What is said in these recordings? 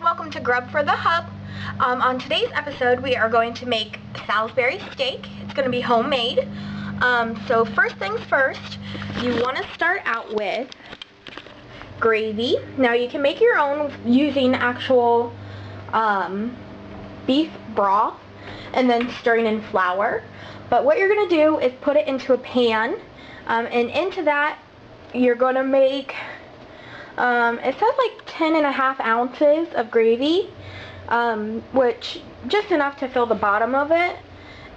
welcome to Grub for the Hub. On today's episode we are going to make Salisbury steak. It's going to be homemade. So first things first, you want to start out with gravy. Now you can make your own using actual beef broth and then stirring in flour. But what you're going to do is put it into a pan, and into that you're going to make it says like 10.5 ounces of gravy, which just enough to fill the bottom of it.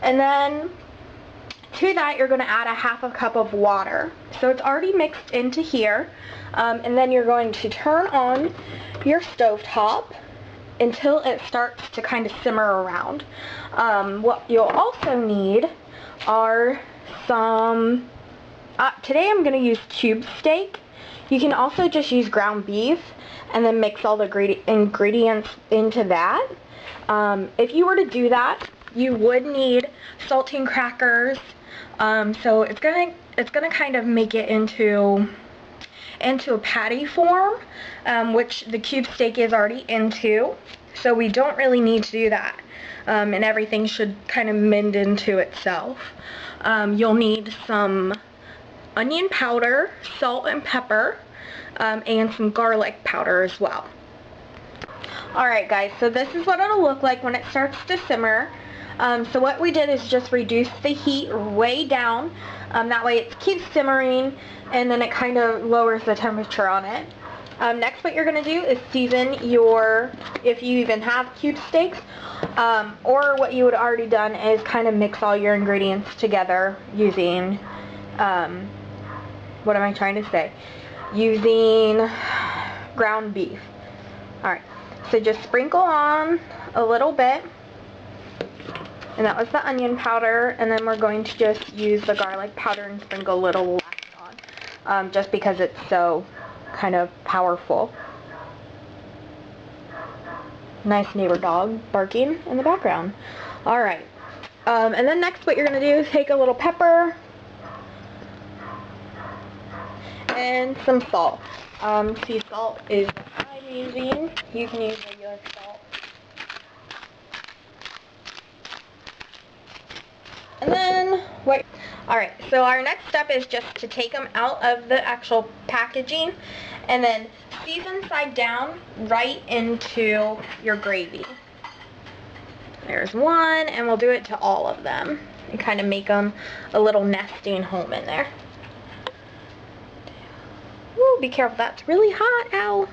And then to that you're going to add a 1/2 cup of water. So it's already mixed into here. And then you're going to turn on your stovetop until it starts to kind of simmer around. What you'll also need are some, today I'm going to use cube steak. You can also just use ground beef and then mix all the ingredients into that. If you were to do that, you would need saltine crackers. So it's gonna kind of make it into a patty form, which the cube steak is already into. So we don't really need to do that, and everything should kind of mend into itself. You'll need some onion powder, salt and pepper, and some garlic powder as well. Alright guys, so this is what it'll look like when it starts to simmer. So what we did is just reduce the heat way down. That way it keeps simmering and then it kind of lowers the temperature on it. Next what you're going to do is season your, if you even have cube steaks, or what you would already done is kind of mix all your ingredients together using, what am I trying to say? Using ground beef. Alright, so just sprinkle on a little bit, and that was the onion powder, and then we're going to just use the garlic powder and sprinkle a little less on, just because it's so kind of powerful. Nice neighbor dog barking in the background. Alright, and then next what you're going to do is take a little pepper and some salt. Sea salt is what I'm using. You can use regular salt. And then what? Alright, so our next step is just to take them out of the actual packaging and then season side down right into your gravy. There's one, and we'll do it to all of them and kind of make them a little nesting home in there. Ooh, be careful, that's really hot, ow.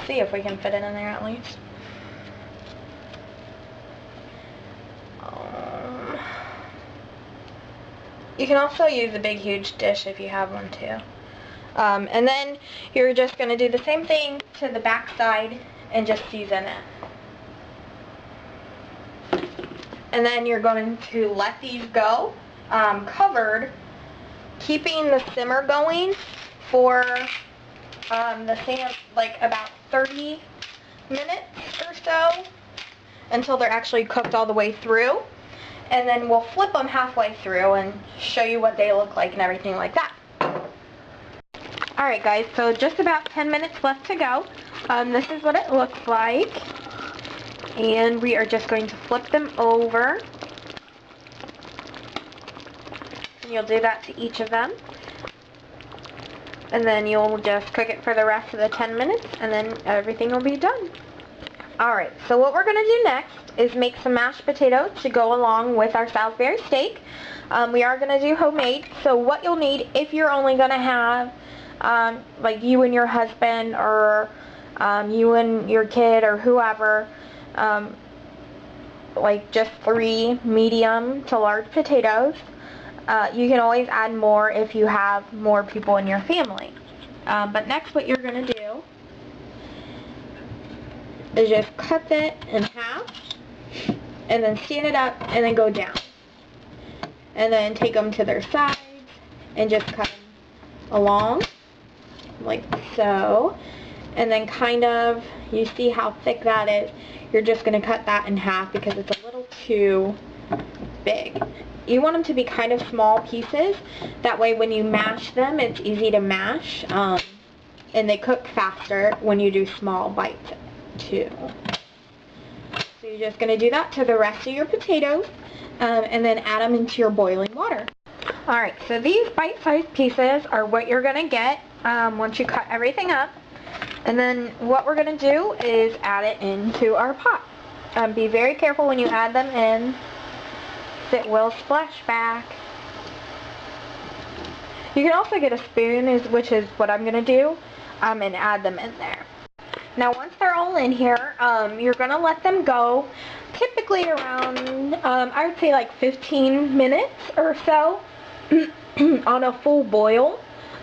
See if we can fit it in there at least. You can also use a big huge dish if you have one too. And then you're just going to do the same thing to the back side and just season it. And then you're going to let these go, covered, keeping the simmer going for the same, like about 30 minutes or so, until they're actually cooked all the way through. And then we'll flip them halfway through and show you what they look like and everything like that. Alright guys, so just about 10 minutes left to go. This is what it looks like. And we are just going to flip them over. And you'll do that to each of them. And then you'll just cook it for the rest of the 10 minutes and then everything will be done. Alright, so what we're going to do next is make some mashed potatoes to go along with our Salisbury steak. We are going to do homemade, so what you'll need if you're only going to have like you and your husband, or you and your kid, or whoever, like just 3 medium to large potatoes. You can always add more if you have more people in your family. But next what you're going to do is just cut it in half, and then stand it up, and then go down. And then take them to their sides, and just cut them along, like so. And then kind of, you see how thick that is, you're just going to cut that in half because it's a little too big. You want them to be kind of small pieces. That way when you mash them, it's easy to mash. And they cook faster when you do small bites too. So you're just going to do that to the rest of your potatoes. And then add them into your boiling water. Alright, so these bite-sized pieces are what you're going to get once you cut everything up. And then what we're going to do is add it into our pot. Be very careful when you add them in. It will splash back. You can also get a spoon, which is what I'm going to do, and add them in there. Now once they're all in here, you're going to let them go typically around, I would say like 15 minutes or so on a full boil.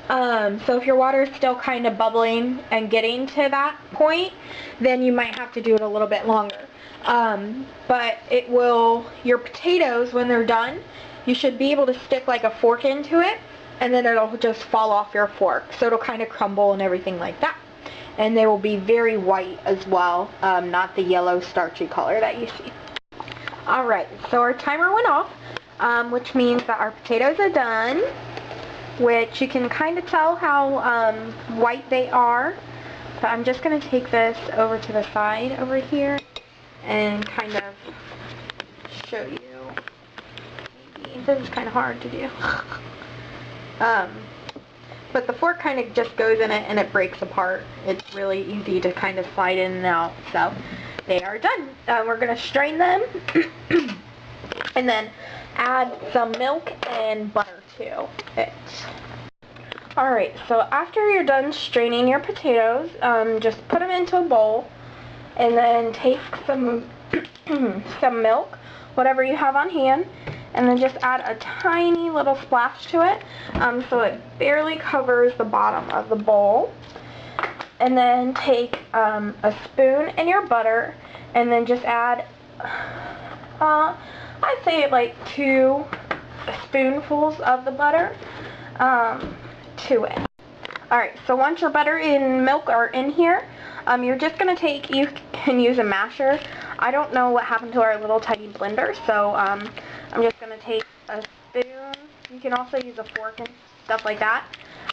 So if your water is still kind of bubbling and getting to that point, then you might have to do it a little bit longer. But it will, your potatoes, when they're done, you should be able to stick like a fork into it, and then it'll just fall off your fork. So it'll kind of crumble and everything like that. And they will be very white as well, not the yellow starchy color that you see. Alright, so our timer went off, which means that our potatoes are done, which you can kind of tell how white they are. So I'm just going to take this over to the side over here and kind of show you. Maybe this is kind of hard to do. But the fork kind of just goes in it and it breaks apart. It's really easy to kind of slide in and out. So they are done. We're going to strain them and then add some milk and butter to it. Alright, so after you're done straining your potatoes, just put them into a bowl. And then take some some milk, whatever you have on hand, and then just add a tiny little splash to it, so it barely covers the bottom of the bowl. And then take a spoon and your butter, and then just add, I'd say like 2 spoonfuls of the butter to it. Alright, so once your butter and milk are in here, you're just going to take, you can use a masher. I don't know what happened to our little tiny blender, so I'm just going to take a spoon. You can also use a fork and stuff like that,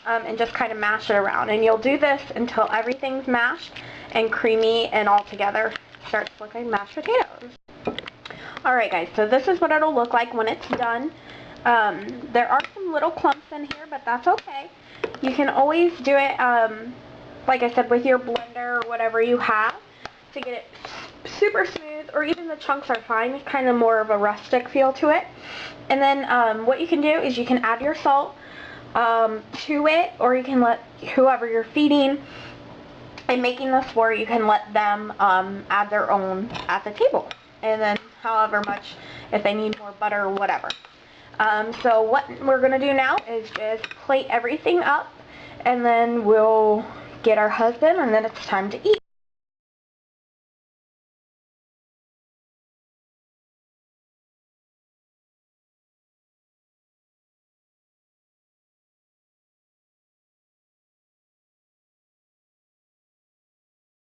and just kind of mash it around. And you'll do this until everything's mashed and creamy and all together starts looking like mashed potatoes. Alright guys, so this is what it'll look like when it's done. There are some little clumps in here, but that's okay. You can always do it, like I said, with your blender or whatever you have to get it super smooth, or even the chunks are fine. It's kind of more of a rustic feel to it. And then what you can do is you can add your salt to it, or you can let whoever you're feeding and making this for, you can let them add their own at the table. And then however much, if they need more butter or whatever. So what we're going to do now is just plate everything up, and then we'll get our husband, and then it's time to eat.